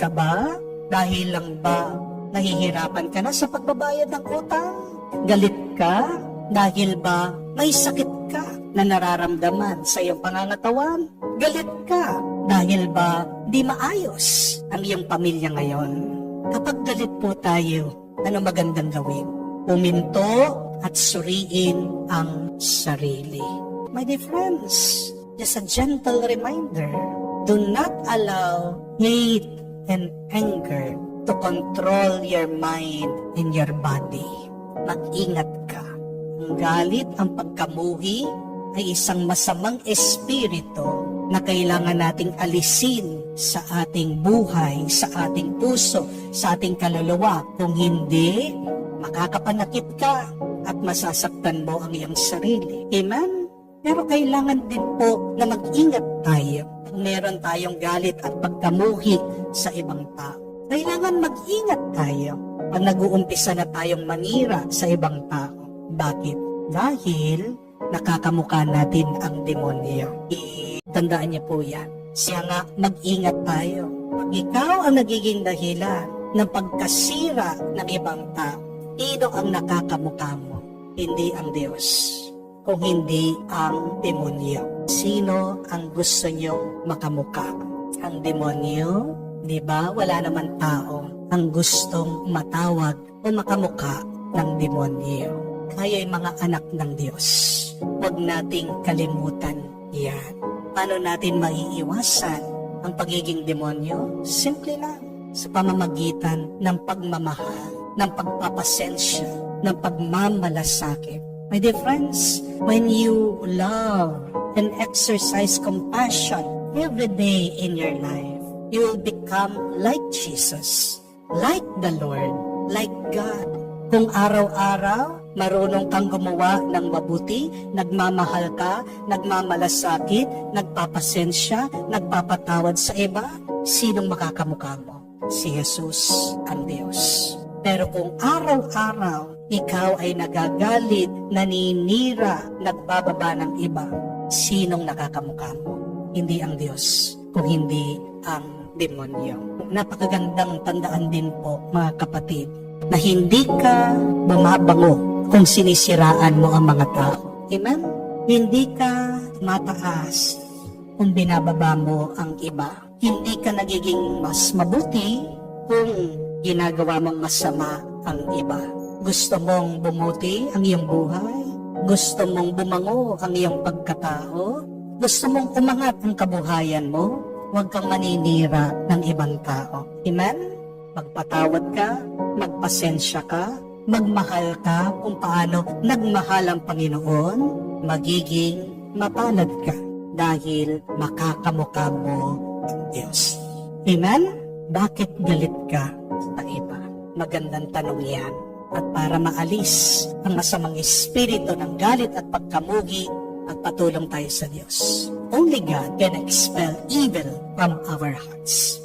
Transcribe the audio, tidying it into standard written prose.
ka ba? Dahil lang ba nahihirapan ka na sa pagbabayad ng utang? Galit ka? Dahil ba may sakit ka na nararamdaman sa iyong pangangatawan? Galit ka? Dahil ba di maayos ang iyong pamilya ngayon? Kapag galit po tayo, ano magandang gawin? Huminto at suriin ang sarili. My dear friends, just a gentle reminder, do not allow hate and anger to control your mind and your body. Mag-ingat ka. Ang galit, ang pagkamuhi ay isang masamang espiritu na kailangan nating alisin sa ating buhay, sa ating puso, sa ating kaluluwa. Kung hindi, makakapanakit ka at masasaktan mo ang iyong sarili. Amen? Pero kailangan din po na mag-ingat tayo kung meron tayong galit at pagkamuhi sa ibang tao. Kailangan mag-ingat tayo pag nag-uumpisa na tayong manira sa ibang tao. Bakit? Dahil nakakamukha natin ang demonyo. Tandaan niyo po yan. Siya nga, mag-ingat tayo. Pag ikaw ang nagiging dahilan ng pagkasira ng ibang tao, sino ang nakakamukha mo? Hindi ang Diyos. Kung hindi ang demonyo. Sino ang gusto niyong makamukha? Ang demonyo? Di ba? Wala naman tao ang gustong matawag o makamukha ng demonyo. Kayo'y mga anak ng Diyos. Huwag nating kalimutan yan. Paano natin maiiwasan ang pagiging demonyo? Simple lang. Sa pamamagitan ng pagmamahal, ng pagpapasensya, ng pagmamalasakit. My dear friends, when you love and exercise compassion every day in your life, you will become like Jesus, like the Lord, like God. Kung araw-araw, marunong kang gumawa ng mabuti, nagmamahal ka, nagmamalasakit, nagpapasensya, nagpapatawad sa iba, sinong makakamukha mo? Si Jesus ang Diyos. Pero kung araw-araw, ikaw ay nagagalit, naninira, nagbababa ng iba, sinong nakakamukha mo? Hindi ang Diyos, kung hindi ang demonyo. Napakagandang tandaan din po, mga kapatid, na hindi ka bumabango kung sinisiraan mo ang mga tao. Amen? Hindi ka mataas kung binababa mo ang iba. Hindi ka nagiging mas mabuti kung ginagawa mong masama ang iba. Gusto mong bumuti ang iyong buhay? Gusto mong bumango ang iyong pagkatao? Gusto mong umangat ang kabuhayan mo? Huwag kang maninira ng ibang tao. Amen? Magpatawad ka, magpasensya ka, magmahal ka kung paano nagmahal ang Panginoon, magiging mapalad ka dahil makakamukha mo ang Diyos. Amen? Bakit galit ka sa iba? Magandang tanong yan. At para maalis ang masamang espiritu ng galit at pagkamugi, at patulong tayo sa Diyos. Only God can expel evil from our hearts.